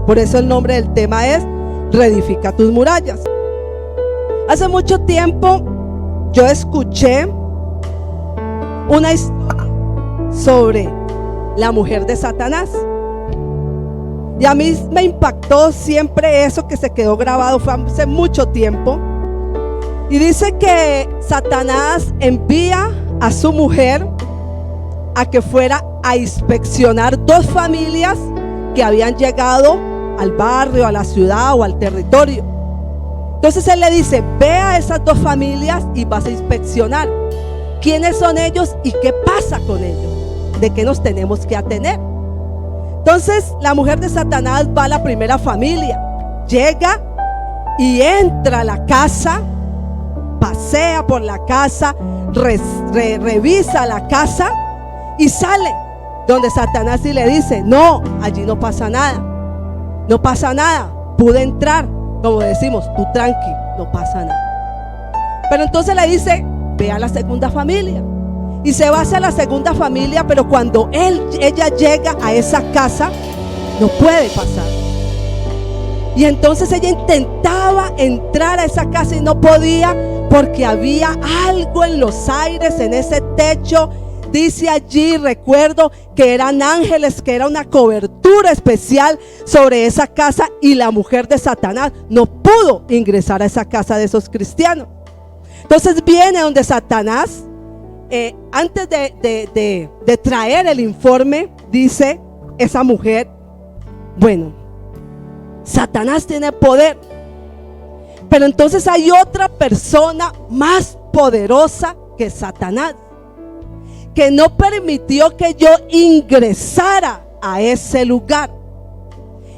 Por eso el nombre del tema es Reedifica tus murallas. Hace mucho tiempo yo escuché una historia sobre la mujer de Satanás. Y a mí me impactó siempre eso que se quedó grabado, fue hace mucho tiempo. Y dice que Satanás envía a su mujer a que fuera a inspeccionar dos familias que habían llegado al barrio, a la ciudad o al territorio. Entonces él le dice: ve a esas dos familias y vas a inspeccionar quiénes son ellos y qué pasa con ellos, de qué nos tenemos que atener. Entonces la mujer de Satanás va a la primera familia, llega y entra a la casa, pasea por la casa, revisa la casa y sale donde Satanás y le dice: no, allí no pasa nada, no pasa nada, pude entrar, como decimos, tú tranqui, no pasa nada. Pero entonces le dice: ve a la segunda familia. Y se va hacia la segunda familia, pero cuando ella llega a esa casa, no puede pasar. Y entonces ella intentaba entrar a esa casa y no podía, porque había algo en los aires, en ese techo. Dice allí, recuerdo que eran ángeles, que era una cobertura especial sobre esa casa, y la mujer de Satanás no pudo ingresar a esa casa de esos cristianos. Entonces viene donde Satanás, antes de traer el informe, dice esa mujer: bueno, Satanás tiene poder, pero entonces hay otra persona más poderosa que Satanás, que no permitió que yo ingresara a ese lugar.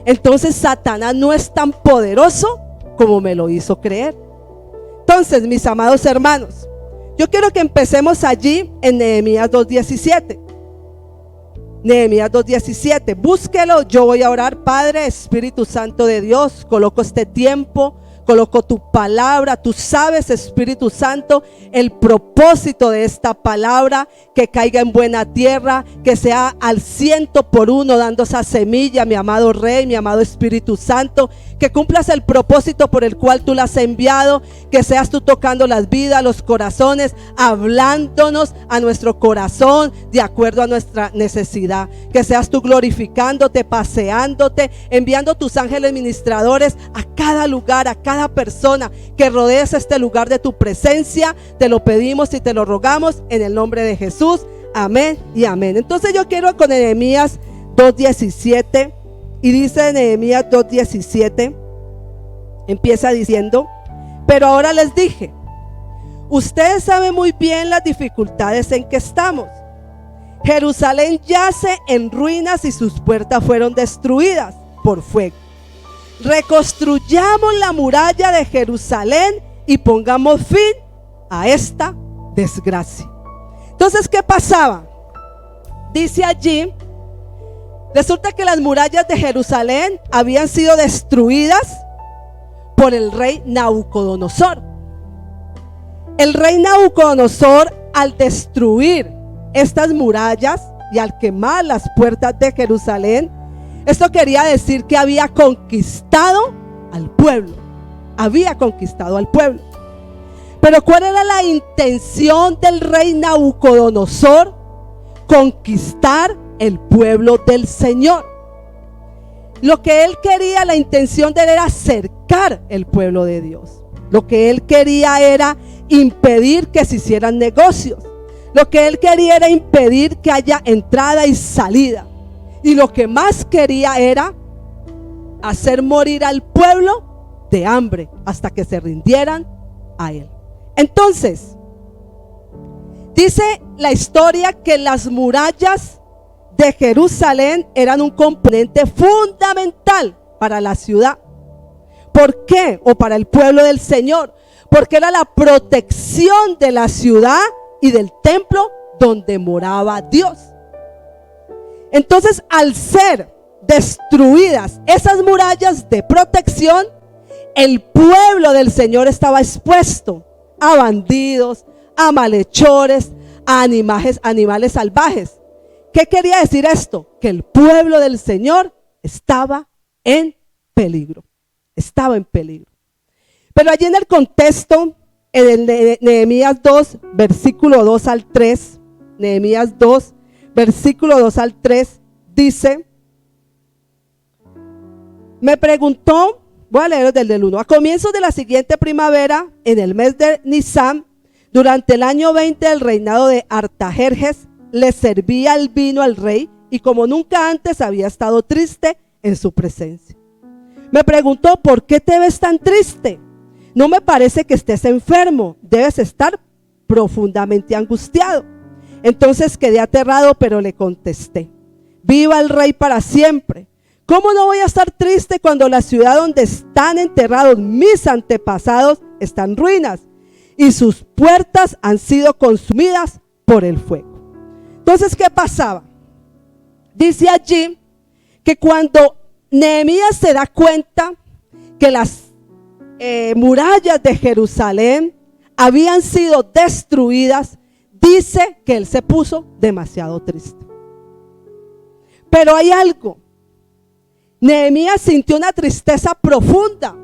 Entonces Satanás no es tan poderoso como me lo hizo creer. Entonces, mis amados hermanos, yo quiero que empecemos allí en Nehemías 2:17. Nehemías 2:17, búsquelo. Yo voy a orar. Padre, Espíritu Santo de Dios, coloco este tiempo, coloco tu palabra. Tú sabes, Espíritu Santo, el propósito de esta palabra, que caiga en buena tierra, que sea al 100%, dando esa semilla, mi amado Rey, mi amado Espíritu Santo, que cumplas el propósito por el cual tú la has enviado, que seas tú tocando las vidas, los corazones, hablándonos a nuestro corazón de acuerdo a nuestra necesidad, que seas tú glorificándote, paseándote, enviando tus ángeles ministradores a cada lugar, a cada persona que rodees este lugar de tu presencia. Te lo pedimos y te lo rogamos en el nombre de Jesús, amén y amén. Entonces yo quiero con Nehemías 2:17, y dice Nehemías 2:17, empieza diciendo: pero ahora les dije, ustedes saben muy bien las dificultades en que estamos. Jerusalén yace en ruinas y sus puertas fueron destruidas por fuego. Reconstruyamos la muralla de Jerusalén y pongamos fin a esta desgracia. Entonces, ¿qué pasaba? Dice allí, resulta que las murallas de Jerusalén habían sido destruidas por el rey Nabucodonosor. El rey Nabucodonosor, al destruir estas murallas y al quemar las puertas de Jerusalén, esto quería decir que había conquistado al pueblo. Había conquistado al pueblo. Pero ¿cuál era la intención del rey Nabucodonosor? Conquistar el pueblo del Señor. Lo que él quería, la intención de él era cercar el pueblo de Dios. Lo que él quería era impedir que se hicieran negocios. Lo que él quería era impedir que haya entrada y salida. Y lo que más quería era hacer morir al pueblo de hambre hasta que se rindieran a él. Entonces, dice la historia que las murallas de Jerusalén eran un componente fundamental para la ciudad. ¿Por qué? O para el pueblo del Señor. Porque era la protección de la ciudad y del templo donde moraba Dios. Entonces, al ser destruidas esas murallas de protección, el pueblo del Señor estaba expuesto a bandidos, a malhechores, a animales salvajes. ¿Qué quería decir esto? Que el pueblo del Señor estaba en peligro. Estaba en peligro. Pero allí en el contexto, en el de Nehemías 2, versículo 2 al 3, Nehemías 2, versículo 2 al 3, dice, me preguntó, voy a leer desde el 1, a comienzos de la siguiente primavera, en el mes de Nisan, durante el año 20 del reinado de Artajerjes, le servía el vino al rey, y como nunca antes había estado triste en su presencia. Me preguntó, ¿por qué te ves tan triste? No me parece que estés enfermo, debes estar profundamente angustiado. Entonces quedé aterrado, pero le contesté, viva el rey para siempre. ¿Cómo no voy a estar triste cuando la ciudad donde están enterrados mis antepasados está en ruinas y sus puertas han sido consumidas por el fuego? Entonces, ¿qué pasaba? Dice allí que cuando Nehemías se da cuenta que las murallas de Jerusalén habían sido destruidas, dice que él se puso demasiado triste. Pero hay algo. Nehemías sintió una tristeza profunda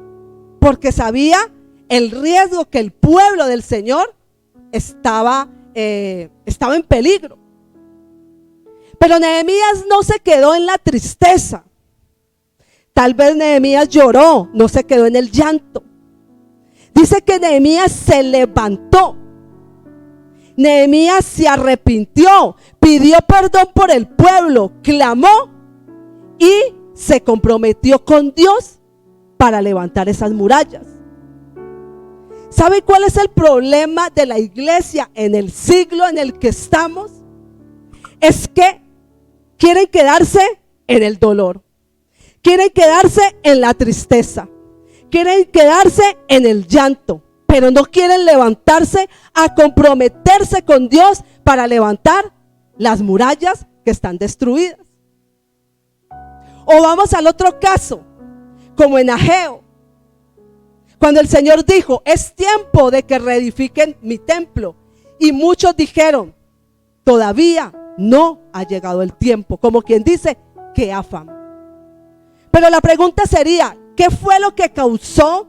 porque sabía el riesgo que el pueblo del Señor estaba en peligro. Pero Nehemías no se quedó en la tristeza. Tal vez Nehemías lloró, no se quedó en el llanto. Dice que Nehemías se levantó. Nehemías se arrepintió, pidió perdón por el pueblo, clamó y se comprometió con Dios para levantar esas murallas. ¿Sabe cuál es el problema de la iglesia en el siglo en el que estamos? Es que quieren quedarse en el dolor, quieren quedarse en la tristeza, quieren quedarse en el llanto, pero no quieren levantarse a comprometerse con Dios para levantar las murallas que están destruidas. O vamos al otro caso, como en Ageo, cuando el Señor dijo, es tiempo de que reedifiquen mi templo, y muchos dijeron, todavía no ha llegado el tiempo, como quien dice, qué afán. Pero la pregunta sería, ¿qué fue lo que causó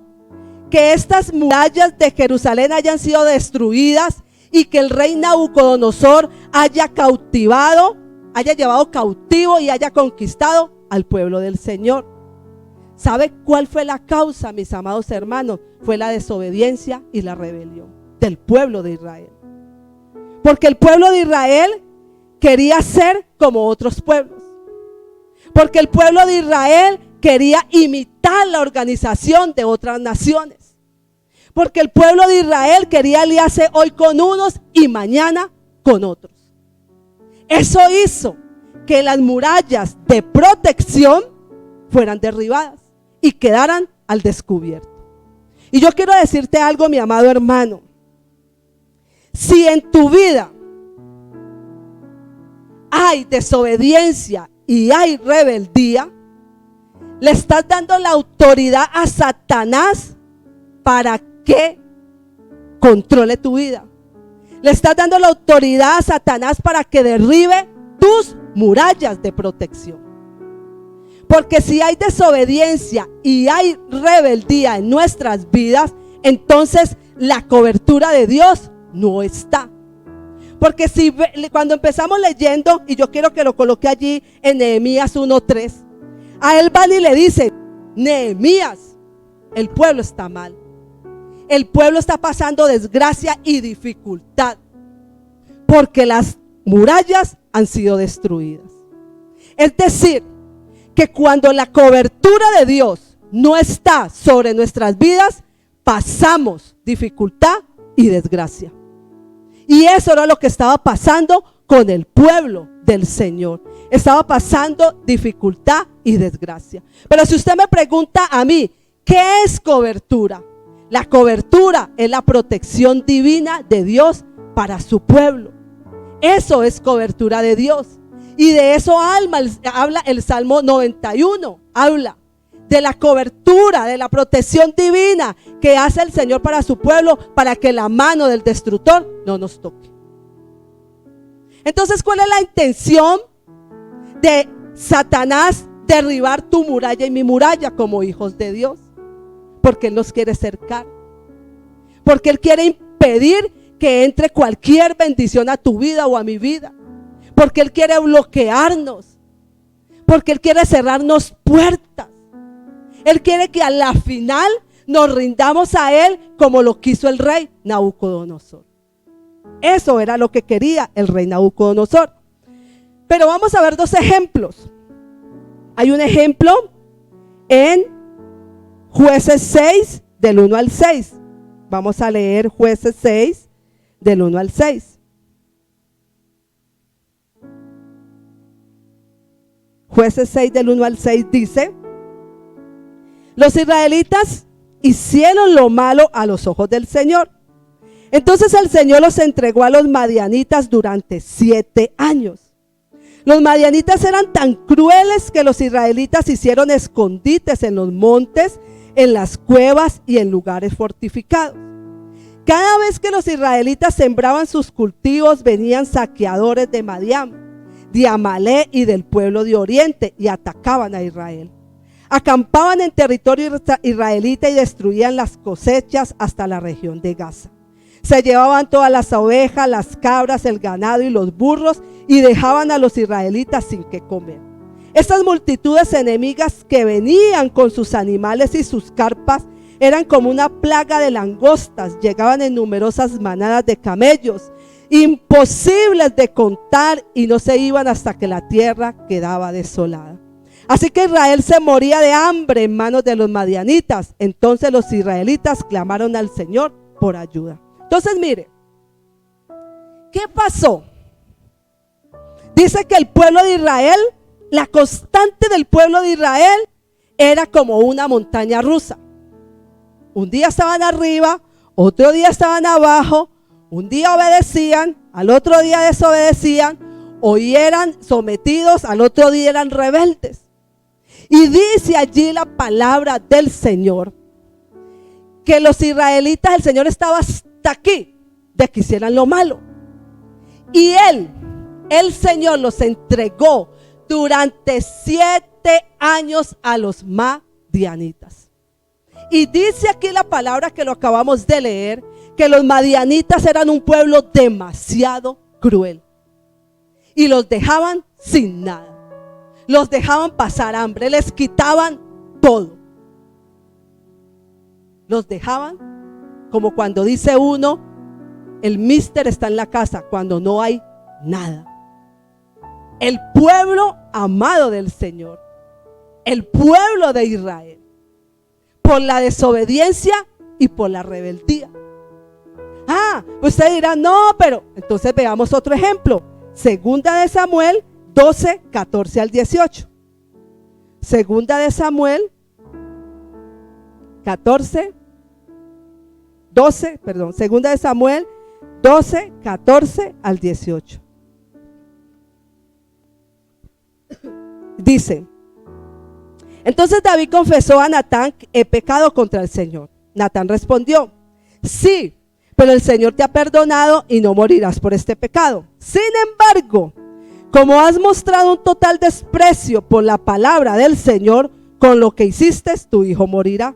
que estas murallas de Jerusalén hayan sido destruidas y que el rey Nabucodonosor haya cautivado, haya llevado cautivo y haya conquistado al pueblo del Señor? ¿Sabe cuál fue la causa, mis amados hermanos? Fue la desobediencia y la rebelión del pueblo de Israel. Porque el pueblo de Israel quería ser como otros pueblos. Porque el pueblo de Israel quería imitar la organización de otras naciones. Porque el pueblo de Israel quería aliarse hoy con unos y mañana con otros. Eso hizo que las murallas de protección fueran derribadas y quedaran al descubierto. Y yo quiero decirte algo, mi amado hermano. Si en tu vida hay desobediencia y hay rebeldía, le estás dando la autoridad a Satanás para que controle tu vida. Le estás dando la autoridad a Satanás para que derribe tus murallas de protección. Porque si hay desobediencia y hay rebeldía en nuestras vidas, entonces la cobertura de Dios no está. Porque si cuando empezamos leyendo, y yo quiero que lo coloque allí en Nehemías 1:3, a él van y le dicen, Nehemías, el pueblo está mal. El pueblo está pasando desgracia y dificultad porque las murallas han sido destruidas. Es decir, que cuando la cobertura de Dios no está sobre nuestras vidas, pasamos dificultad y desgracia. Y eso era lo que estaba pasando con el pueblo del Señor. Estaba pasando dificultad y desgracia. Pero si usted me pregunta a mí, ¿qué es cobertura? La cobertura es la protección divina de Dios para su pueblo. Eso es cobertura de Dios. Y de eso habla el Salmo 91. Habla de la cobertura, de la protección divina que hace el Señor para su pueblo, para que la mano del destructor no nos toque. Entonces, ¿cuál es la intención de Satanás derribar tu muralla y mi muralla como hijos de Dios, porque Él nos quiere cercar, porque Él quiere impedir que entre cualquier bendición a tu vida o a mi vida, porque Él quiere bloquearnos, porque Él quiere cerrarnos puertas. Él quiere que a la final nos rindamos a Él como lo quiso el rey Nabucodonosor. Eso era lo que quería el rey Nabucodonosor. Pero vamos a ver dos ejemplos. Hay un ejemplo en Jueces 6 del 1 al 6. Vamos a leer Jueces 6 del 1 al 6. Jueces 6 del 1 al 6 dice: los israelitas hicieron lo malo a los ojos del Señor. Entonces el Señor los entregó a los madianitas durante 7 años. Los madianitas eran tan crueles que los israelitas hicieron escondites en los montes, en las cuevas y en lugares fortificados. Cada vez que los israelitas sembraban sus cultivos, venían saqueadores de Madián, de Amalek y del pueblo de Oriente y atacaban a Israel. Acampaban en territorio israelita y destruían las cosechas hasta la región de Gaza. Se llevaban todas las ovejas, las cabras, el ganado y los burros y dejaban a los israelitas sin qué comer. Estas multitudes enemigas que venían con sus animales y sus carpas eran como una plaga de langostas, llegaban en numerosas manadas de camellos, imposibles de contar, y no se iban hasta que la tierra quedaba desolada. Así que Israel se moría de hambre en manos de los madianitas. Entonces los israelitas clamaron al Señor por ayuda. Entonces mire, ¿qué pasó? Dice que el pueblo de Israel, la constante del pueblo de Israel era como una montaña rusa. Un día estaban arriba, otro día estaban abajo, un día obedecían, al otro día desobedecían, hoy eran sometidos, al otro día eran rebeldes. Y dice allí la palabra del Señor que los israelitas, el Señor estaba hasta aquí de que hicieran lo malo. Y el Señor los entregó durante 7 años a los madianitas. Y dice aquí la palabra que lo acabamos de leer, que los madianitas eran un pueblo demasiado cruel. Y los dejaban sin nada. Los dejaban pasar hambre, les quitaban todo. Los dejaban como cuando dice uno, el mister está en la casa, cuando no hay nada. El pueblo amado del Señor, el pueblo de Israel, por la desobediencia y por la rebeldía. Usted dirá, no, pero entonces veamos otro ejemplo. Segunda de Samuel 12, 14 al 18. Segunda de Samuel 12, 14 al 18. Dice: entonces David confesó a Natán: he pecado contra el Señor. Natán respondió: sí, pero el Señor te ha perdonado y no morirás por este pecado. Sin embargo, como has mostrado un total desprecio por la palabra del Señor, con lo que hiciste, tu hijo morirá.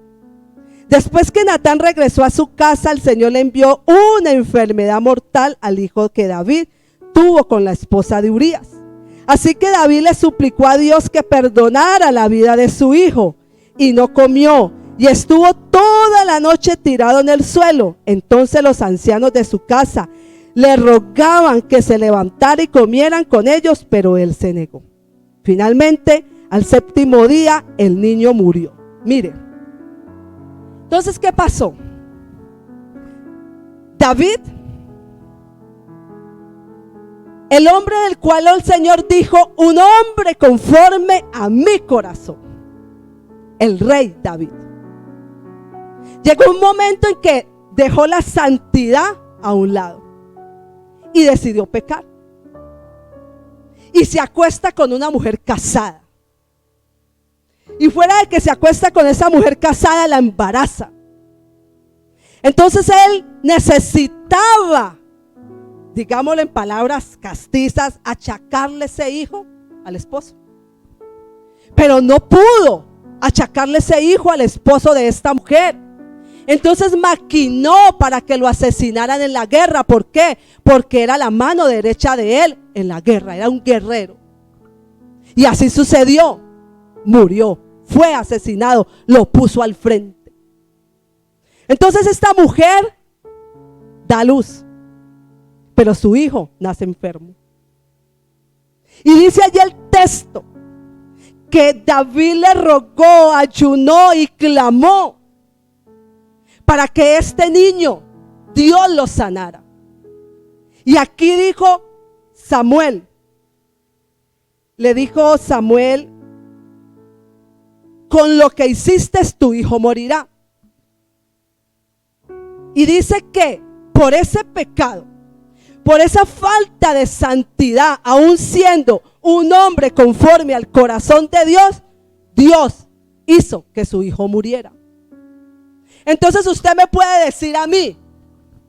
Después que Natán regresó a su casa, el Señor le envió una enfermedad mortal al hijo que David tuvo con la esposa de Urías. Así que David le suplicó a Dios que perdonara la vida de su hijo, y no comió, y estuvo toda la noche tirado en el suelo. Entonces los ancianos de su casa le rogaban que se levantara y comieran con ellos, pero él se negó. Finalmente, al 7º día, el niño murió. Mire, entonces, ¿qué pasó? David, el hombre del cual el Señor dijo, un hombre conforme a mi corazón, el rey David, llegó un momento en que dejó la santidad a un lado y decidió pecar, y se acuesta con una mujer casada. Y fuera de que se acuesta con esa mujer casada, la embaraza. Entonces él necesitaba, digámoslo en palabras castizas, achacarle ese hijo al esposo. pero no pudo achacarle ese hijo al esposo de esta mujer. Entonces maquinó para que lo asesinaran en la guerra. ¿Por qué? Porque era la mano derecha de él en la guerra, era un guerrero. Y así sucedió, murió, fue asesinado, lo puso al frente. Entonces esta mujer da luz, pero su hijo nace enfermo. Y dice allí el texto que David le rogó, ayunó y clamó para que este niño Dios lo sanara. Y aquí dijo Samuel, le dijo Samuel: con lo que hiciste tu hijo morirá. Y dice que por ese pecado, por esa falta de santidad, aún siendo un hombre conforme al corazón de Dios, Dios hizo que su hijo muriera. Entonces usted me puede decir a mí: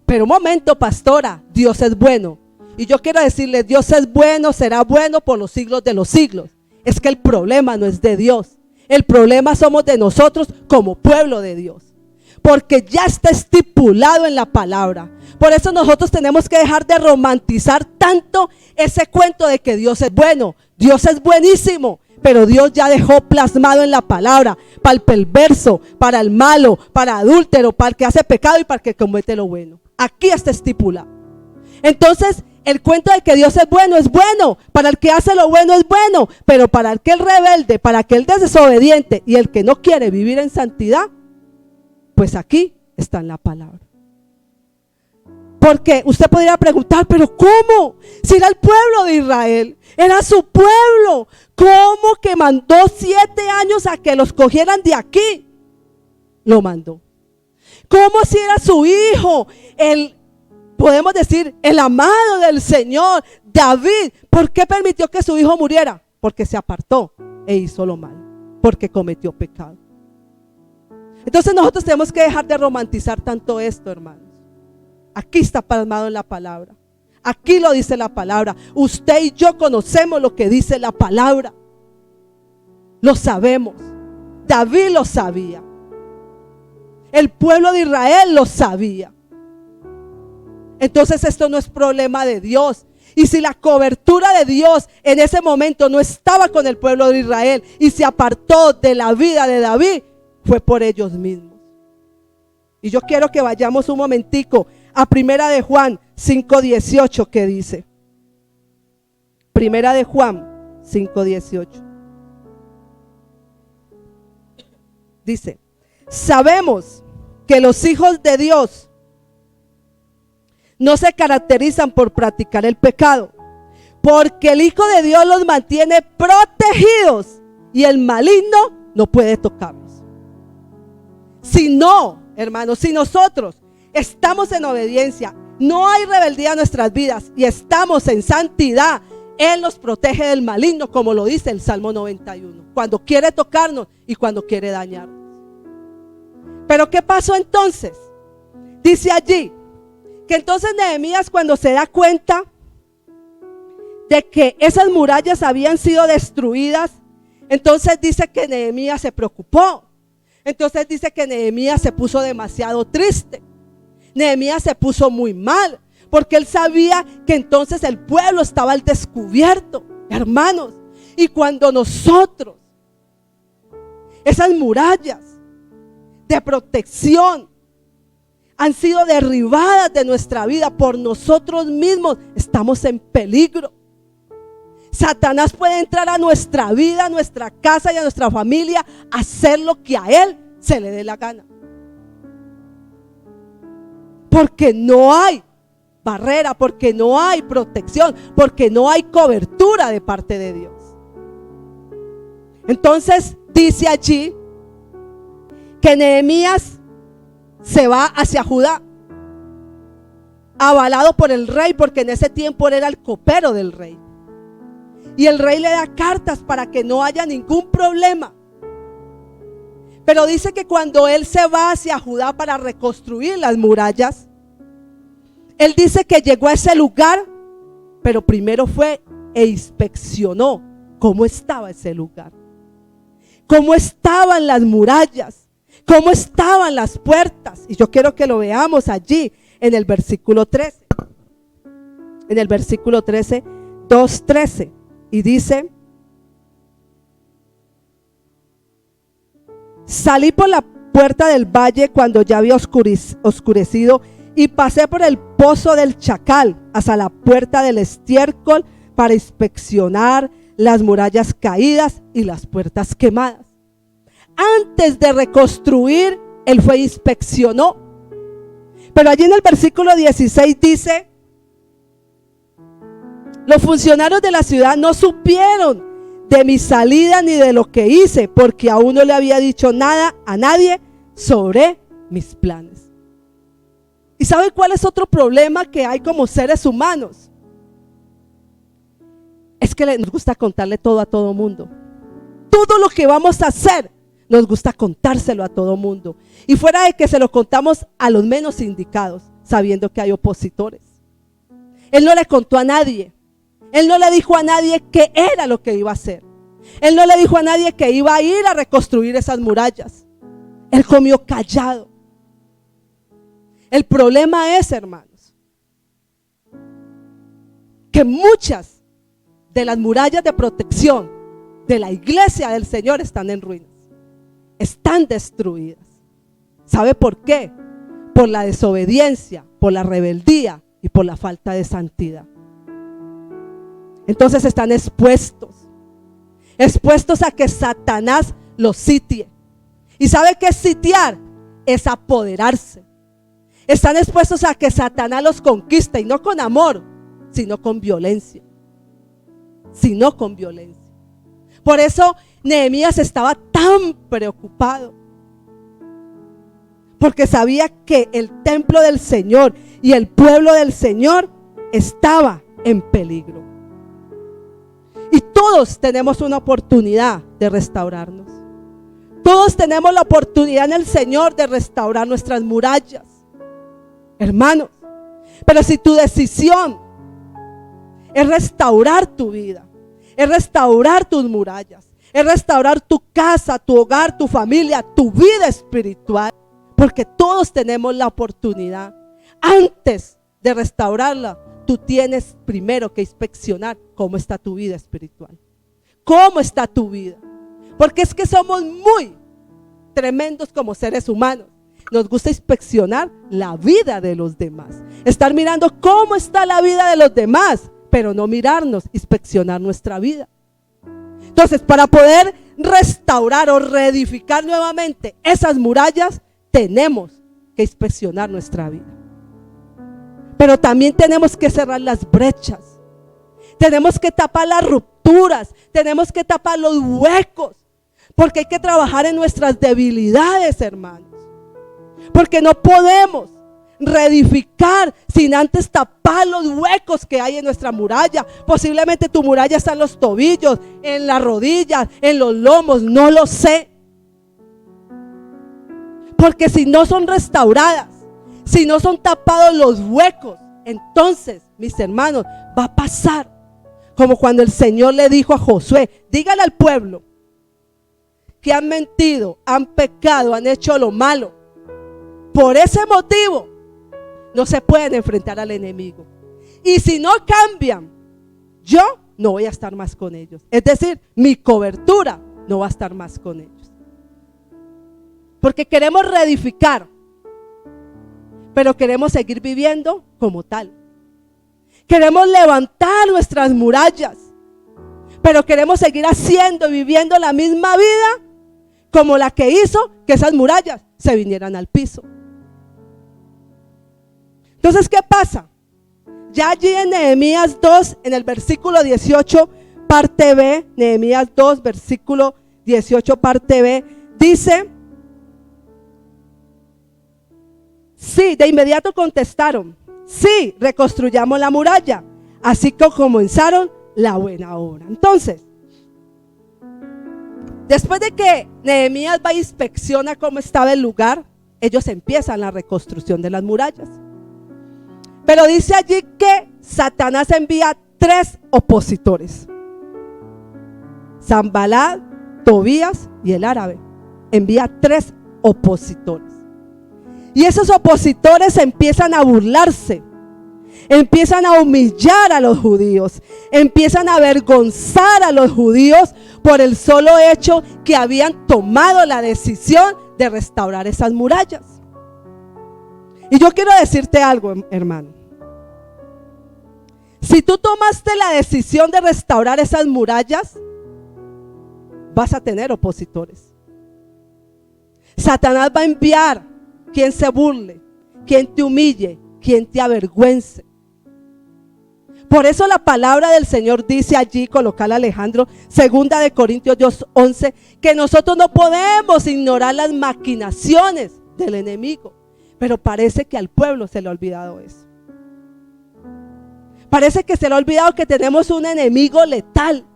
pero un momento, pastora, Dios es bueno. Y yo quiero decirle: Dios es bueno, será bueno por los siglos de los siglos. Es que el problema no es de Dios, el problema somos de nosotros como pueblo de Dios, porque ya está estipulado en la palabra. Por eso nosotros tenemos que dejar de romantizar tanto ese cuento de que Dios es bueno. Dios es buenísimo, pero Dios ya dejó plasmado en la palabra para el perverso, para el malo, para el adúltero, para el que hace pecado y para el que comete lo bueno. Aquí está estipulado. Entonces el cuento de que Dios es bueno, para el que hace lo bueno es bueno, pero para el que es rebelde, para aquel desobediente y el que no quiere vivir en santidad, pues aquí está en la palabra. Porque usted podría preguntar: pero ¿cómo? Si era el pueblo de Israel, era su pueblo, ¿cómo que mandó 7 años a que los cogieran de aquí? Lo mandó. ¿Cómo si era su hijo, podemos decir, el amado del Señor, David? ¿Por qué permitió que su hijo muriera? Porque se apartó e hizo lo malo, porque cometió pecado. Entonces nosotros tenemos que dejar de romantizar tanto esto, hermanos. Aquí está plasmado en la palabra. Aquí lo dice la palabra. Usted y yo conocemos lo que dice la palabra. Lo sabemos. David lo sabía. El pueblo de Israel lo sabía. Entonces esto no es problema de Dios. Y si la cobertura de Dios en ese momento no estaba con el pueblo de Israel y se apartó de la vida de David, fue por ellos mismos. Y yo quiero que vayamos un momentico a Primera de Juan 5:18, que dice. Primera de Juan 5:18. Dice: sabemos que los hijos de Dios no se caracterizan por practicar el pecado, porque el Hijo de Dios los mantiene protegidos y el maligno no puede tocarlos. Si no, hermanos, si nosotros estamos en obediencia, no hay rebeldía en nuestras vidas y estamos en santidad, Él nos protege del maligno, como lo dice el Salmo 91, cuando quiere tocarnos y cuando quiere dañarnos. Pero ¿qué pasó entonces? Dice allí que entonces Nehemías, cuando se da cuenta de que esas murallas habían sido destruidas, entonces dice que Nehemías se preocupó. Entonces dice que Nehemías se puso demasiado triste. Nehemías se puso muy mal, porque él sabía que entonces el pueblo estaba al descubierto, hermanos. Y cuando nosotros, esas murallas de protección han sido derribadas de nuestra vida por nosotros mismos, estamos en peligro. Satanás puede entrar a nuestra vida, a nuestra casa y a nuestra familia, a hacer lo que a él se le dé la gana. Porque no hay barrera, porque no hay protección, porque no hay cobertura de parte de Dios. Entonces dice allí que Nehemías se va hacia Judá, avalado por el rey, porque en ese tiempo él era el copero del rey. Y el rey le da cartas para que no haya ningún problema. Pero dice que cuando él se va hacia Judá para reconstruir las murallas, él dice que llegó a ese lugar, pero primero fue e inspeccionó cómo estaba ese lugar. cómo estaban las murallas, cómo estaban las puertas. Y yo quiero que lo veamos allí en el versículo 13. En el versículo 13, 2:13. Y dice: salí por la puerta del valle cuando ya había oscurecido, y pasé por el pozo del Chacal hasta la puerta del estiércol para inspeccionar las murallas caídas y las puertas quemadas. Antes de reconstruir, él fue e inspeccionó. Pero allí en el versículo 16 dice: los funcionarios de la ciudad no supieron de mi salida ni de lo que hice, porque aún no le había dicho nada a nadie sobre mis planes. ¿Y sabe cuál es otro problema que hay como seres humanos? Es que nos gusta contarle todo a todo mundo. Todo lo que vamos a hacer nos gusta contárselo a todo mundo, y fuera de que se lo contamos a los menos indicados, sabiendo que hay opositores. Él no le contó a nadie. Él no le dijo a nadie qué era lo que iba a hacer. Él no le dijo a nadie que iba a ir a reconstruir esas murallas. Él comió callado. El problema es, hermanos, que muchas de las murallas de protección de la iglesia del Señor están en ruinas, están destruidas. ¿Sabe por qué? Por la desobediencia, por la rebeldía y por la falta de santidad. Entonces están expuestos a que Satanás los sitie. ¿Y sabe qué es sitiar? Es apoderarse. Están expuestos a que Satanás los conquiste, y no con amor, sino con violencia. Por eso Nehemías estaba tan preocupado, porque sabía que el templo del Señor y el pueblo del Señor estaba en peligro. Y todos tenemos una oportunidad de restaurarnos. Todos tenemos la oportunidad en el Señor de restaurar nuestras murallas, hermanos. Pero si tu decisión es restaurar tu vida, es restaurar tus murallas, es restaurar tu casa, tu hogar, tu familia, tu vida espiritual, porque todos tenemos la oportunidad. Antes de restaurarla, tú tienes primero que inspeccionar cómo está tu vida espiritual. ¿Cómo está tu vida? Porque es que somos muy tremendos como seres humanos. Nos gusta inspeccionar la vida de los demás, estar mirando cómo está la vida de los demás, pero no mirarnos, inspeccionar nuestra vida. Entonces, para poder restaurar o reedificar nuevamente esas murallas, tenemos que inspeccionar nuestra vida. Pero también tenemos que cerrar las brechas. Tenemos que tapar las rupturas. Tenemos que tapar los huecos. Porque hay que trabajar en nuestras debilidades, hermanos. Porque no podemos reedificar sin antes tapar los huecos que hay en nuestra muralla. Posiblemente tu muralla está en los tobillos, en las rodillas, en los lomos, no lo sé. Porque si no son restauradas, si no son tapados los huecos, entonces, mis hermanos, va a pasar como cuando el Señor le dijo a Josué: dígale al pueblo que han mentido, han pecado, han hecho lo malo. Por ese motivo no se pueden enfrentar al enemigo. Y si no cambian, yo no voy a estar más con ellos. Es decir, mi cobertura no va a estar más con ellos. Porque queremos reedificar, pero queremos seguir viviendo como tal. Queremos levantar nuestras murallas, pero queremos seguir haciendo y viviendo la misma vida como la que hizo que esas murallas se vinieran al piso. Entonces, ¿qué pasa? Ya allí en Nehemías 2, en el versículo 18, parte B, Nehemías 2, versículo 18, parte B, dice: sí, de inmediato contestaron: sí, reconstruyamos la muralla. Así que comenzaron la buena obra. Entonces, después de que Nehemías va e inspecciona cómo estaba el lugar, ellos empiezan la reconstrucción de las murallas. Pero dice allí que Satanás envía 3 opositores: Sanbalat, Tobías y el árabe. Envía 3 opositores. Y esos opositores empiezan a burlarse, empiezan a humillar a los judíos, empiezan a avergonzar a los judíos por el solo hecho que habían tomado la decisión de restaurar esas murallas. Y yo quiero decirte algo, hermano. Si tú tomaste la decisión de restaurar esas murallas, vas a tener opositores. Satanás va a enviar quien se burle, quien te humille, quien te avergüence. Por eso la palabra del Señor dice allí, colocar Alejandro, 2 de Corintios 2:11, que nosotros no podemos ignorar las maquinaciones del enemigo. Pero parece que al pueblo se le ha olvidado eso. Parece que se le ha olvidado que tenemos un enemigo letal,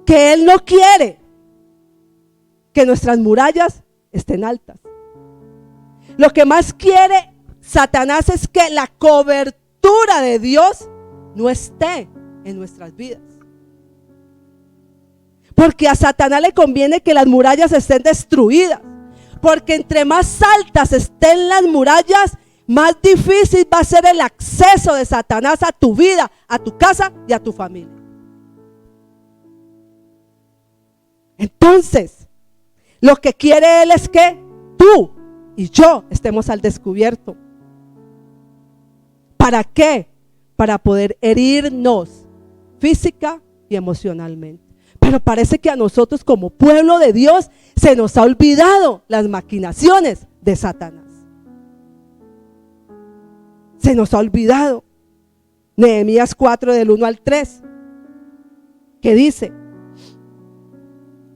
que él no quiere que nuestras murallas estén altas. Lo que más quiere Satanás es que la cobertura de Dios no esté en nuestras vidas. Porque a Satanás le conviene que las murallas estén destruidas. Porque entre más altas estén las murallas, más difícil va a ser el acceso de Satanás a tu vida, a tu casa y a tu familia. Entonces, lo que quiere él es que tú y yo estemos al descubierto. ¿Para qué? Para poder herirnos física y emocionalmente. Pero parece que a nosotros como pueblo de Dios se nos ha olvidado las maquinaciones de Satanás. Se nos ha olvidado. Nehemías 4 del 1 al 3, que dice: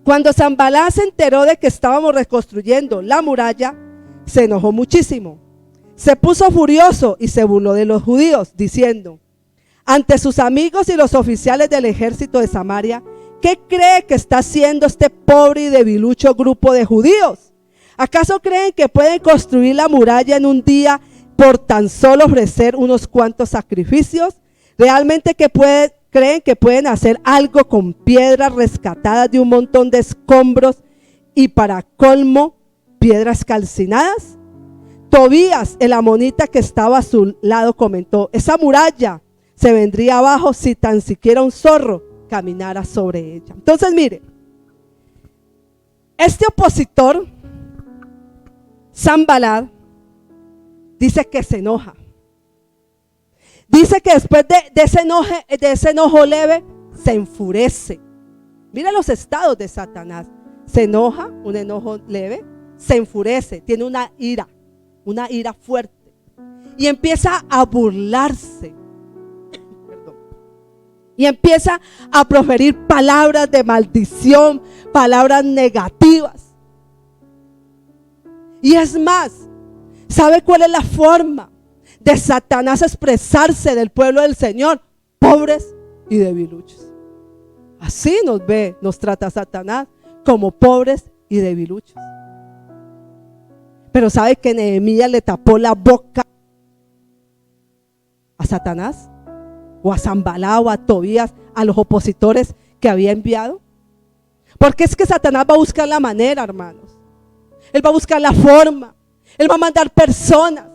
cuando Sanballat se enteró de que estábamos reconstruyendo la muralla, se enojó muchísimo. Se puso furioso y se burló de los judíos, diciendo ante sus amigos y los oficiales del ejército de Samaria: ¿qué cree que está haciendo este pobre y debilucho grupo de judíos? ¿Acaso creen que pueden construir la muralla en un día por tan solo ofrecer unos cuantos sacrificios? ¿Realmente creen que pueden hacer algo con piedras rescatadas de un montón de escombros y para colmo piedras calcinadas? Tobías, el amonita que estaba a su lado, comentó: esa muralla se vendría abajo si tan siquiera un zorro caminara sobre ella. Entonces mire, este opositor Sanballat dice que se enoja. Dice que después de ese enojo leve se enfurece. Mira los estados de Satanás. Se enoja, un enojo leve, se enfurece, tiene una ira fuerte y empieza a burlarse. Y empieza a proferir palabras de maldición, palabras negativas. Y es más, ¿sabe cuál es la forma de Satanás expresarse del pueblo del Señor? Pobres y debiluchos. Así nos trata Satanás, como pobres y debiluchos. Pero ¿sabe que Nehemías le tapó la boca a Satanás? O a Sanballat o a Tobías, a los opositores que había enviado. Porque es que Satanás va a buscar la manera, hermanos. Él va a buscar la forma. Él va a mandar personas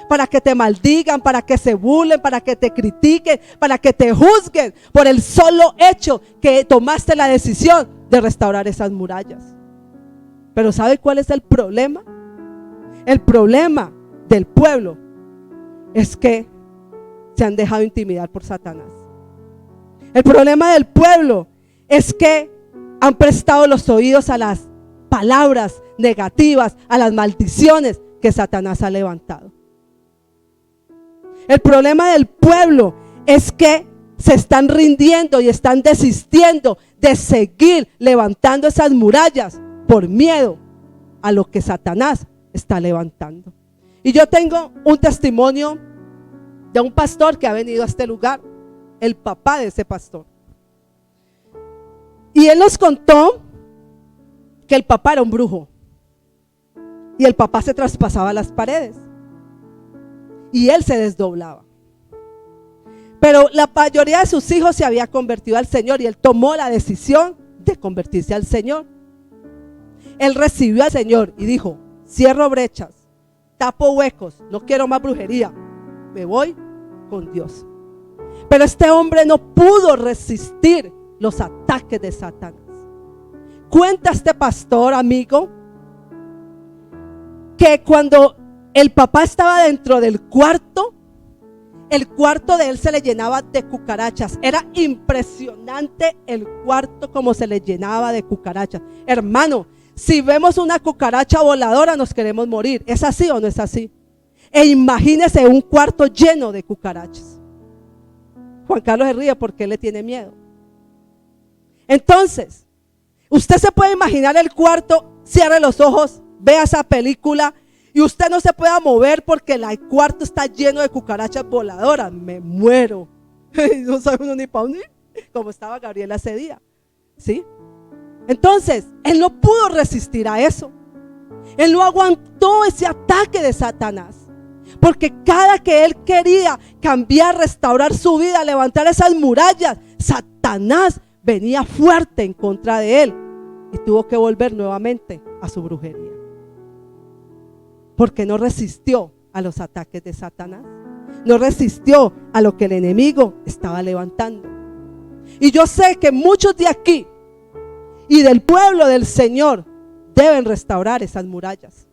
para que te maldigan, para que se burlen, para que te critiquen, para que te juzguen por el solo hecho que tomaste la decisión de restaurar esas murallas. Pero ¿sabe cuál es el problema? El problema del pueblo es que se han dejado intimidar por Satanás. El problema del pueblo es que han prestado los oídos a las palabras negativas, a las maldiciones que Satanás ha levantado. El problema del pueblo es que se están rindiendo y están desistiendo de seguir levantando esas murallas por miedo a lo que Satanás está levantando. Y yo tengo un testimonio de un pastor que ha venido a este lugar, el papá de ese pastor. Y él nos contó que el papá era un brujo. Y el papá se traspasaba las paredes. Y él se desdoblaba. Pero la mayoría de sus hijos se había convertido al Señor y él tomó la decisión de convertirse al Señor. Él recibió al Señor y dijo: cierro brechas, tapo huecos, no quiero más brujería, me voy con Dios. Pero este hombre no pudo resistir los ataques de Satanás. Cuenta este pastor amigo que cuando el papá estaba dentro del cuarto, el cuarto de él se le llenaba de cucarachas. Era impresionante el cuarto como se le llenaba de cucarachas. Hermano, si vemos una cucaracha voladora nos queremos morir. ¿Es así o no es así? E imagínese un cuarto lleno de cucarachas. Juan Carlos se ríe porque él le tiene miedo. Entonces, usted se puede imaginar el cuarto, cierre los ojos, vea esa película y usted no se pueda mover porque el cuarto está lleno de cucarachas voladoras. Me muero. No sabe uno ni para dónde, como estaba Gabriela ese día. ¿Sí? Entonces, él no pudo resistir a eso. Él no aguantó ese ataque de Satanás. Porque cada que él quería cambiar, restaurar su vida, levantar esas murallas, Satanás venía fuerte en contra de él y tuvo que volver nuevamente a su brujería. Porque no resistió a los ataques de Satanás. No resistió a lo que el enemigo estaba levantando. Y yo sé que muchos de aquí y del pueblo del Señor deben restaurar esas murallas.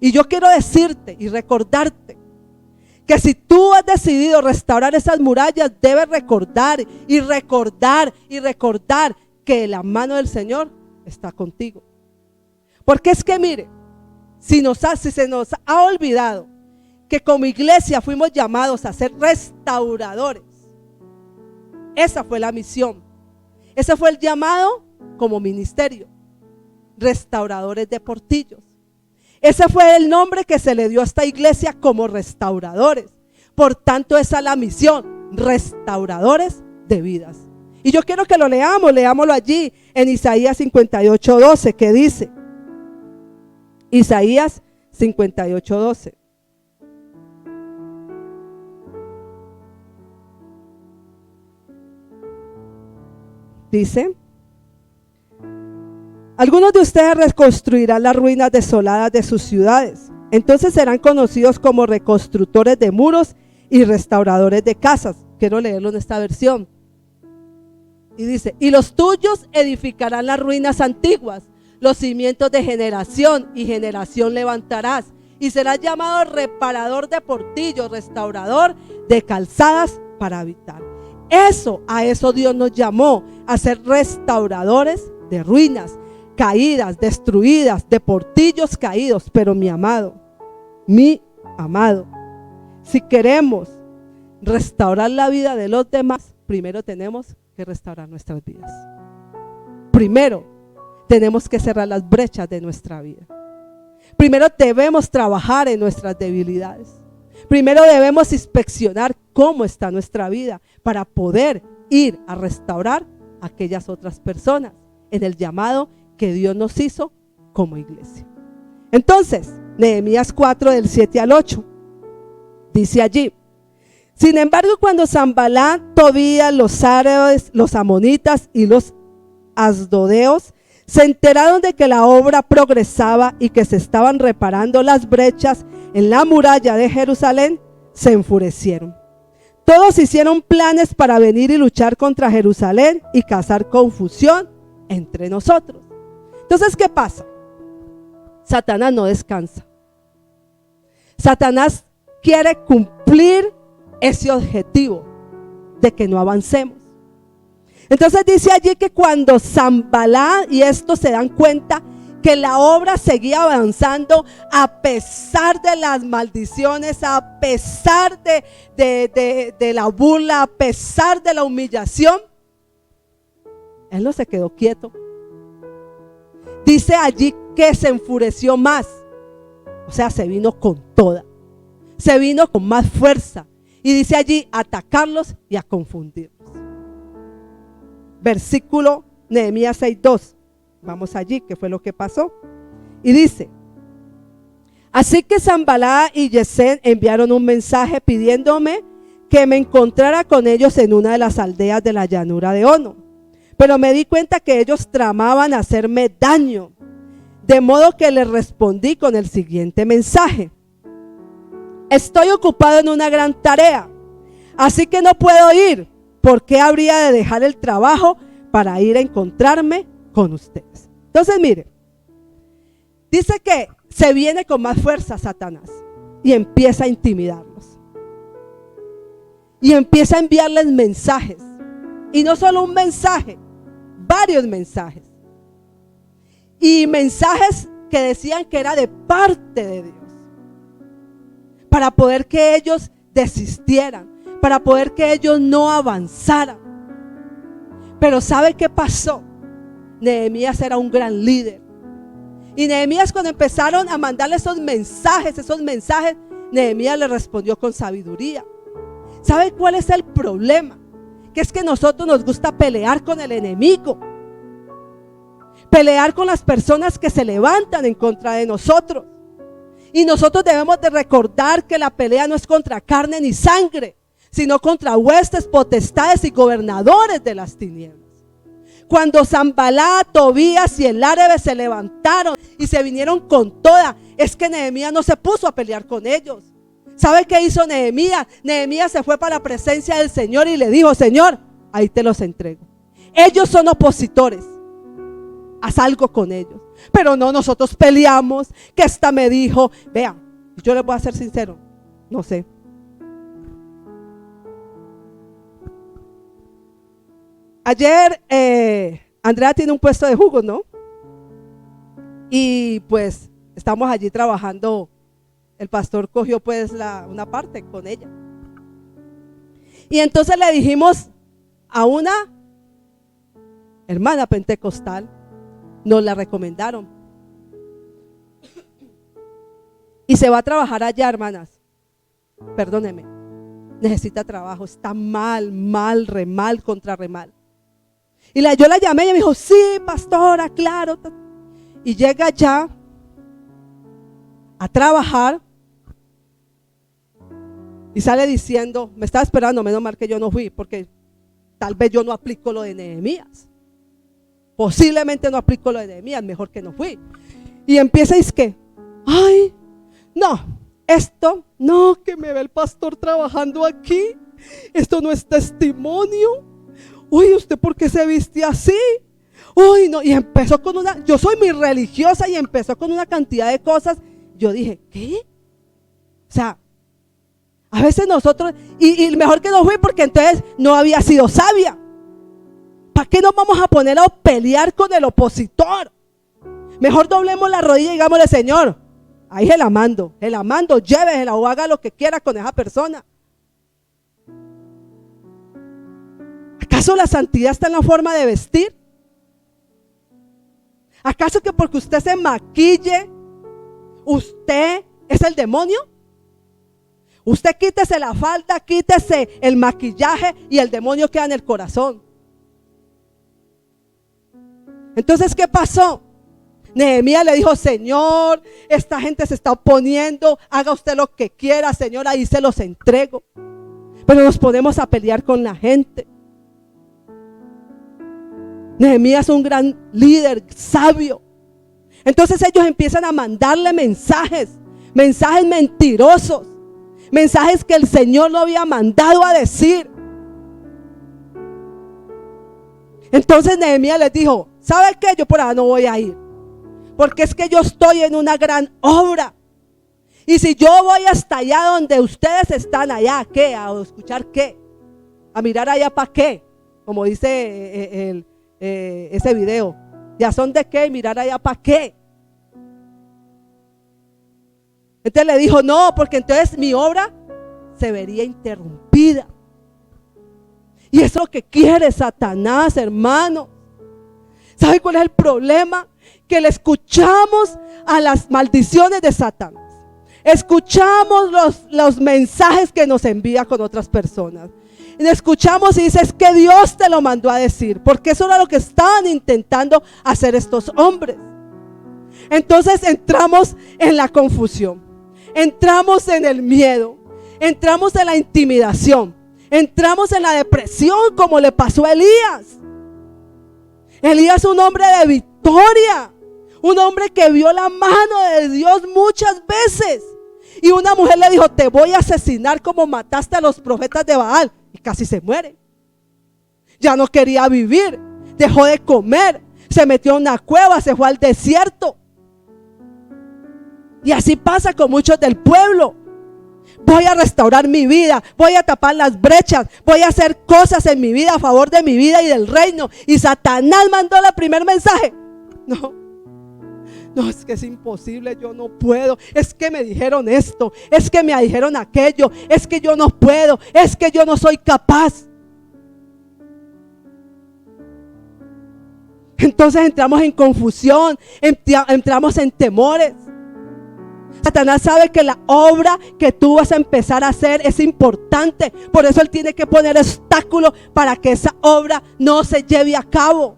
Y yo quiero decirte y recordarte que si tú has decidido restaurar esas murallas, debes recordar y recordar y recordar que la mano del Señor está contigo. Porque es que mire, si se nos ha olvidado que como iglesia fuimos llamados a ser restauradores. Esa fue la misión. Ese fue el llamado como ministerio. Restauradores de portillos. Ese fue el nombre que se le dio a esta iglesia como restauradores. Por tanto, esa es la misión, restauradores de vidas. Y yo quiero que lo leámoslo allí en Isaías 58:12, que dice, Isaías 58:12. Dice: algunos de ustedes reconstruirán las ruinas desoladas de sus ciudades. Entonces serán conocidos como reconstructores de muros y restauradores de casas. Quiero leerlo en esta versión. Y dice: y los tuyos edificarán las ruinas antiguas, los cimientos de generación y generación levantarás. Y serás llamado reparador de portillos, restaurador de calzadas para habitar. A eso Dios nos llamó, a ser restauradores de ruinas caídas, destruidas, de portillos caídos. Pero mi amado, si queremos restaurar la vida de los demás, primero tenemos que restaurar nuestras vidas. Primero tenemos que cerrar las brechas de nuestra vida. Primero debemos trabajar en nuestras debilidades. Primero debemos inspeccionar cómo está nuestra vida para poder ir a restaurar a aquellas otras personas en el llamado que Dios nos hizo como iglesia. Entonces, Nehemías 4 del 7 al 8 dice allí: sin embargo, cuando Sanballat, Tobías, los árabes, los amonitas y los asdodeos se enteraron de que la obra progresaba y que se estaban reparando las brechas en la muralla de Jerusalén, se enfurecieron. Todos hicieron planes para venir y luchar contra Jerusalén y causar confusión entre nosotros. Entonces, ¿qué pasa? Satanás no descansa. Satanás quiere cumplir ese objetivo de que no avancemos. Entonces dice allí que cuando Sanballat y estos se dan cuenta que la obra seguía avanzando a pesar de las maldiciones, a pesar de la burla, a pesar de la humillación, él no se quedó quieto. Dice allí que se enfureció más. O sea, se vino con toda. Se vino con más fuerza. Y dice allí, atacarlos y a confundirlos. Versículo Nehemías 6:2. Vamos allí, ¿qué fue lo que pasó? Y dice: así que Sanballat y Gesem enviaron un mensaje pidiéndome que me encontrara con ellos en una de las aldeas de la llanura de Ono. pero me di cuenta que ellos tramaban hacerme daño. De modo que les respondí con el siguiente mensaje: estoy ocupado en una gran tarea, así que no puedo ir. ¿Por qué habría de dejar el trabajo para ir a encontrarme con ustedes? Entonces, mire, dice que se viene con más fuerza Satanás y empieza a intimidarlos. Y empieza a enviarles mensajes. Y no solo un mensaje, varios mensajes. Y mensajes que decían que era de parte de Dios, para poder que ellos desistieran, para poder que ellos no avanzaran. Pero ¿sabe qué pasó? Nehemías era un gran líder. Y Nehemías, cuando empezaron a mandarle esos mensajes, Nehemías le respondió con sabiduría. ¿Sabe cuál es el problema? Que es que nosotros nos gusta pelear con el enemigo, pelear con las personas que se levantan en contra de nosotros. Y nosotros debemos de recordar que la pelea no es contra carne ni sangre, sino contra huestes, potestades y gobernadores de las tinieblas. Cuando Sanballat, Tobías y el árabe se levantaron y se vinieron con toda, es que Nehemías no se puso a pelear con ellos. ¿Sabe qué hizo Nehemías? Nehemías se fue para la presencia del Señor y le dijo: Señor, ahí te los entrego. Ellos son opositores, haz algo con ellos. Pero no, nosotros peleamos, que esta me dijo. Vea, yo les voy a ser sincero, no sé. Ayer Andrea tiene un puesto de jugos, ¿no? Y pues estamos allí trabajando. El pastor cogió pues una parte con ella. Y entonces le dijimos a una hermana pentecostal, nos la recomendaron. Y se va a trabajar allá, hermanas. Perdóneme, necesita trabajo, está mal, re mal, contra re mal. Y yo la llamé y ella me dijo: sí, pastora, claro. Y llega allá a trabajar y sale diciendo: me estaba esperando, menos mal que yo no fui, porque tal vez yo no aplico lo de Nehemías. Posiblemente no aplico lo de Nehemías, mejor que no fui. Y empieza y es que: ay, no, esto, no, que me ve el pastor trabajando aquí, esto no es testimonio. Uy, ¿usted por qué se viste así? Uy, no, y empezó con yo soy muy religiosa, y empezó con una cantidad de cosas. Yo dije: ¿qué? O sea, a veces nosotros, y mejor que no fui, porque entonces no había sido sabia. ¿Para qué nos vamos a poner a pelear con el opositor? Mejor doblemos la rodilla y digámosle: Señor, ahí se la mando, llévesela o haga lo que quiera con esa persona. ¿Acaso la santidad está en la forma de vestir? ¿Acaso que porque usted se maquille, usted es el demonio? Usted quítese la falda, quítese el maquillaje y el demonio queda en el corazón. Entonces, ¿qué pasó? Nehemías le dijo: Señor, esta gente se está oponiendo, haga usted lo que quiera, Señor, ahí se los entrego. Pero nos ponemos a pelear con la gente. Nehemías es un gran líder, sabio. Entonces ellos empiezan a mandarle mensajes mentirosos, mensajes que el Señor no había mandado a decir. Entonces Nehemías les dijo: ¿sabe qué? Yo por ahí no voy a ir, porque es que yo estoy en una gran obra. Y si yo voy hasta allá donde ustedes están, allá, ¿qué? ¿A escuchar qué? ¿A mirar allá para qué? Como dice ese video. ¿Ya son de qué? ¿Mirar allá para qué? Entonces le dijo: no, porque entonces mi obra se vería interrumpida. Y eso es lo que quiere Satanás, hermano. ¿Sabe cuál es el problema? Que le escuchamos a las maldiciones de Satanás. Escuchamos los mensajes que nos envía con otras personas. Y escuchamos y dices que Dios te lo mandó a decir, porque eso era lo que estaban intentando hacer estos hombres. Entonces entramos en la confusión, entramos en el miedo, entramos en la intimidación, entramos en la depresión, como le pasó a Elías. Elías, un hombre de victoria, un hombre que vio la mano de Dios muchas veces. Y una mujer le dijo: te voy a asesinar como mataste a los profetas de Baal. Y casi se muere. Ya no quería vivir, dejó de comer, se metió en una cueva, se fue al desierto. Y así pasa con muchos del pueblo. Voy a restaurar mi vida, voy a tapar las brechas, voy a hacer cosas en mi vida a favor de mi vida y del reino. Y Satanás mandó el primer mensaje: no, es que es imposible, yo no puedo, es que me dijeron esto, es que me dijeron aquello, es que yo no puedo, es que yo no soy capaz. Entonces entramos en confusión, entramos en temores. Satanás sabe que la obra que tú vas a empezar a hacer es importante. Por eso él tiene que poner obstáculos para que esa obra no se lleve a cabo.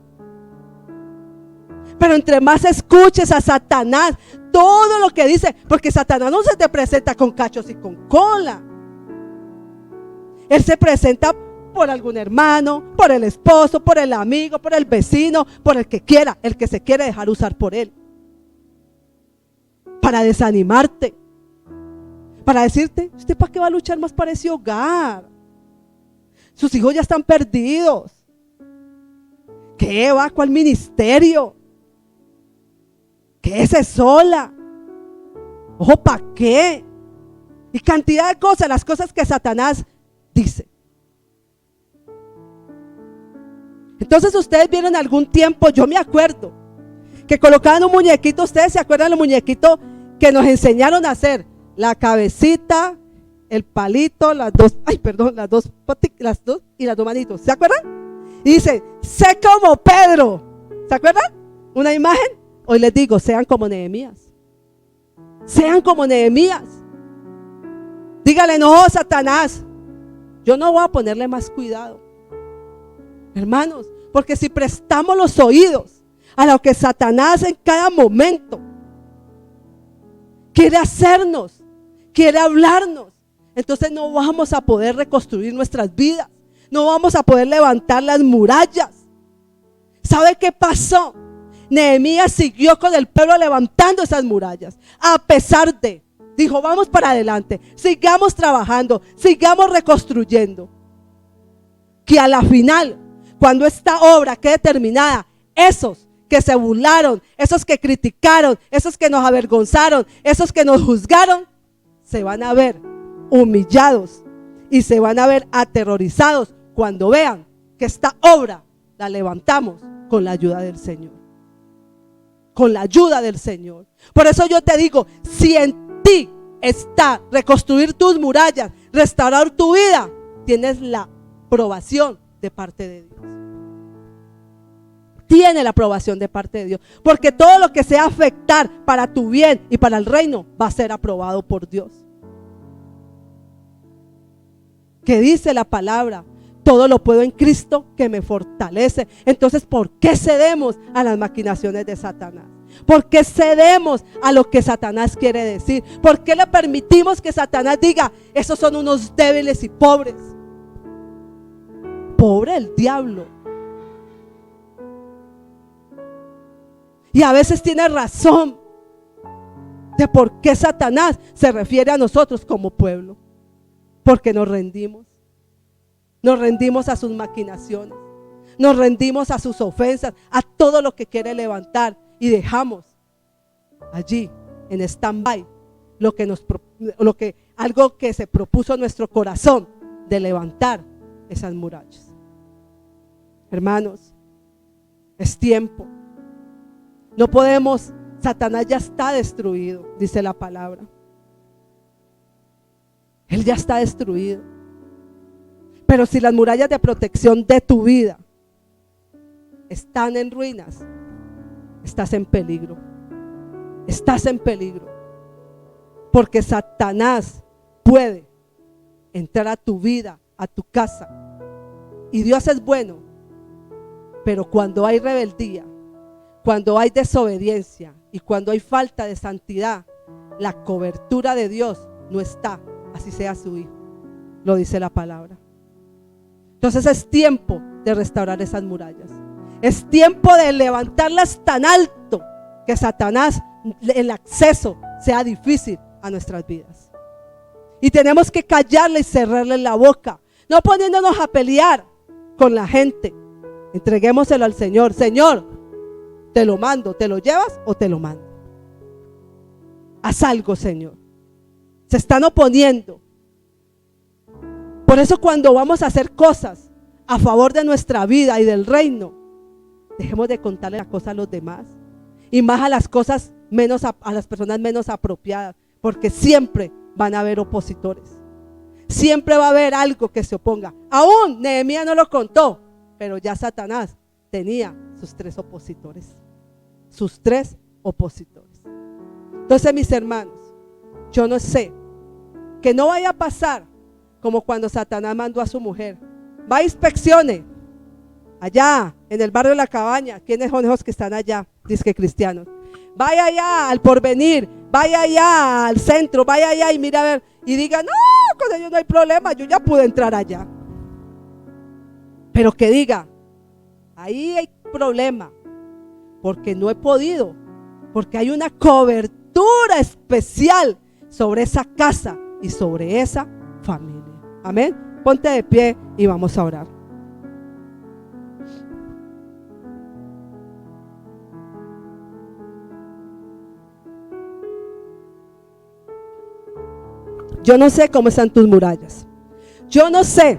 Pero entre más escuches a Satanás, todo lo que dice, porque Satanás no se te presenta con cachos y con cola. Él se presenta por algún hermano, por el esposo, por el amigo, por el vecino, por el que quiera, el que se quiere dejar usar por él. Para desanimarte, para decirte: ¿usted para qué va a luchar más para ese hogar? Sus hijos ya están perdidos. ¿Qué va? ¿Cuál ministerio? Quédese sola. Ojo, ¿para qué? Y cantidad de cosas, las cosas que Satanás dice. Entonces ustedes vieron algún tiempo, yo me acuerdo, que colocaban un muñequito. Ustedes se acuerdan los muñequitos que nos enseñaron a hacer: la cabecita, el palito, las dos y las dos manitos. ¿Se acuerdan? Y dice: sé como Pedro. ¿Se acuerdan? Una imagen. Hoy les digo: sean como Nehemías. Sean como Nehemías. Dígale: no, Satanás, yo no voy a ponerle más cuidado. Hermanos, porque si prestamos los oídos a lo que Satanás en cada momento quiere hacernos, quiere hablarnos, entonces no vamos a poder reconstruir nuestras vidas, no vamos a poder levantar las murallas. ¿Sabe qué pasó? Nehemías siguió con el pueblo levantando esas murallas, a pesar de, dijo: vamos para adelante, sigamos trabajando, sigamos reconstruyendo. Que a la final, cuando esta obra quede terminada, esos que se burlaron, esos que criticaron, esos que nos avergonzaron, esos que nos juzgaron, se van a ver humillados y se van a ver aterrorizados cuando vean que esta obra la levantamos con la ayuda del Señor. Con la ayuda del Señor. Por eso yo te digo: si en ti está reconstruir tus murallas, restaurar tu vida, tienes la aprobación de parte de Dios. Tiene la aprobación de parte de Dios, porque todo lo que sea afectar para tu bien y para el reino va a ser aprobado por Dios. Que dice la palabra: todo lo puedo en Cristo que me fortalece. Entonces, ¿por qué cedemos a las maquinaciones de Satanás? ¿Por qué cedemos a lo que Satanás quiere decir? ¿Por qué le permitimos que Satanás diga: esos son unos débiles y pobres? Pobre el diablo. Y a veces tiene razón de por qué Satanás se refiere a nosotros como pueblo. Porque nos rendimos. Nos rendimos a sus maquinaciones. Nos rendimos a sus ofensas, a todo lo que quiere levantar. Y dejamos allí en stand-by algo que se propuso en nuestro corazón, de levantar esas murallas. Hermanos, es tiempo. No podemos, Satanás ya está destruido, dice la palabra. Él ya está destruido. Pero si las murallas de protección de tu vida están en ruinas, estás en peligro. Estás en peligro. Porque Satanás puede entrar a tu vida, a tu casa. Y Dios es bueno. Pero cuando hay rebeldía, cuando hay desobediencia y cuando hay falta de santidad, la cobertura de Dios no está, así sea su hijo. Lo dice la palabra. Entonces es tiempo de restaurar esas murallas. Es tiempo de levantarlas tan alto que Satanás, el acceso sea difícil a nuestras vidas. Y tenemos que callarle y cerrarle la boca, no poniéndonos a pelear con la gente. Entreguémoselo al Señor. Señor, te lo mando, ¿te lo llevas o te lo mando? Haz algo, Señor. Se están oponiendo. Por eso cuando vamos a hacer cosas a favor de nuestra vida y del reino, dejemos de contarle las cosas a los demás, y más a las cosas menos, a las personas menos apropiadas, porque siempre van a haber opositores. Siempre va a haber algo que se oponga. Aún Nehemías no lo contó, pero ya Satanás tenía sus 3 opositores. Sus 3 opositores. Entonces, mis hermanos, yo no sé, que no vaya a pasar como cuando Satanás mandó a su mujer. Va, inspeccione allá en el barrio de La Cabaña. ¿Quiénes son esos que están allá? Dice que cristianos. Vaya allá al Porvenir, vaya allá al centro, vaya allá y mira a ver, y diga, no, con ellos no hay problema, yo ya pude entrar allá. Pero que diga, ahí hay problema, porque no he podido, porque hay una cobertura especial sobre esa casa y sobre esa familia. Amén. Ponte de pie y vamos a orar. Yo no sé cómo están tus murallas. Yo no sé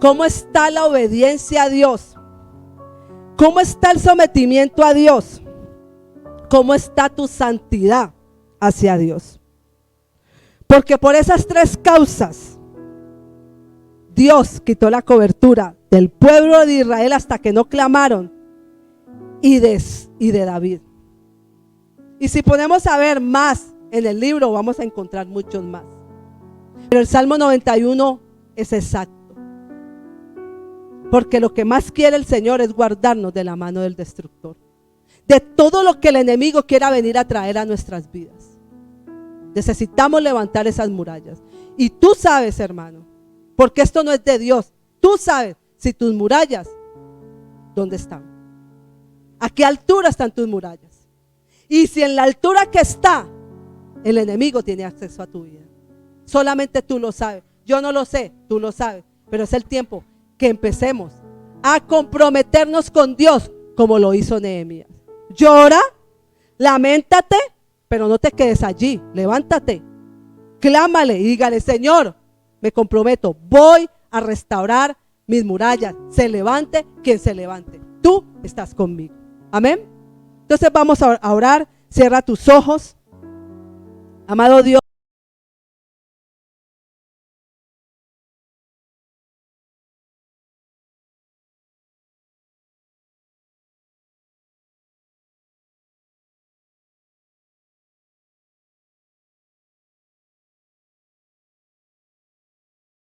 cómo está la obediencia a Dios. ¿Cómo está el sometimiento a Dios? ¿Cómo está tu santidad hacia Dios? Porque por esas 3 causas, Dios quitó la cobertura del pueblo de Israel hasta que no clamaron, y de David. Y si ponemos a ver más en el libro, vamos a encontrar muchos más. Pero el Salmo 91 es exacto. Porque lo que más quiere el Señor es guardarnos de la mano del destructor, de todo lo que el enemigo quiera venir a traer a nuestras vidas. Necesitamos levantar esas murallas. Y tú sabes, hermano, porque esto no es de Dios. Tú sabes si tus murallas, ¿dónde están? ¿A qué altura están tus murallas? Y si en la altura que está, el enemigo tiene acceso a tu vida. Solamente tú lo sabes. Yo no lo sé, tú lo sabes. Pero es el tiempo que empecemos a comprometernos con Dios como lo hizo Nehemías. Llora, lamentate, pero no te quedes allí. Levántate, clámale y dígale, Señor, me comprometo, voy a restaurar mis murallas. Se levante quien se levante. Tú estás conmigo. Amén. Entonces vamos a orar. Cierra tus ojos. Amado Dios.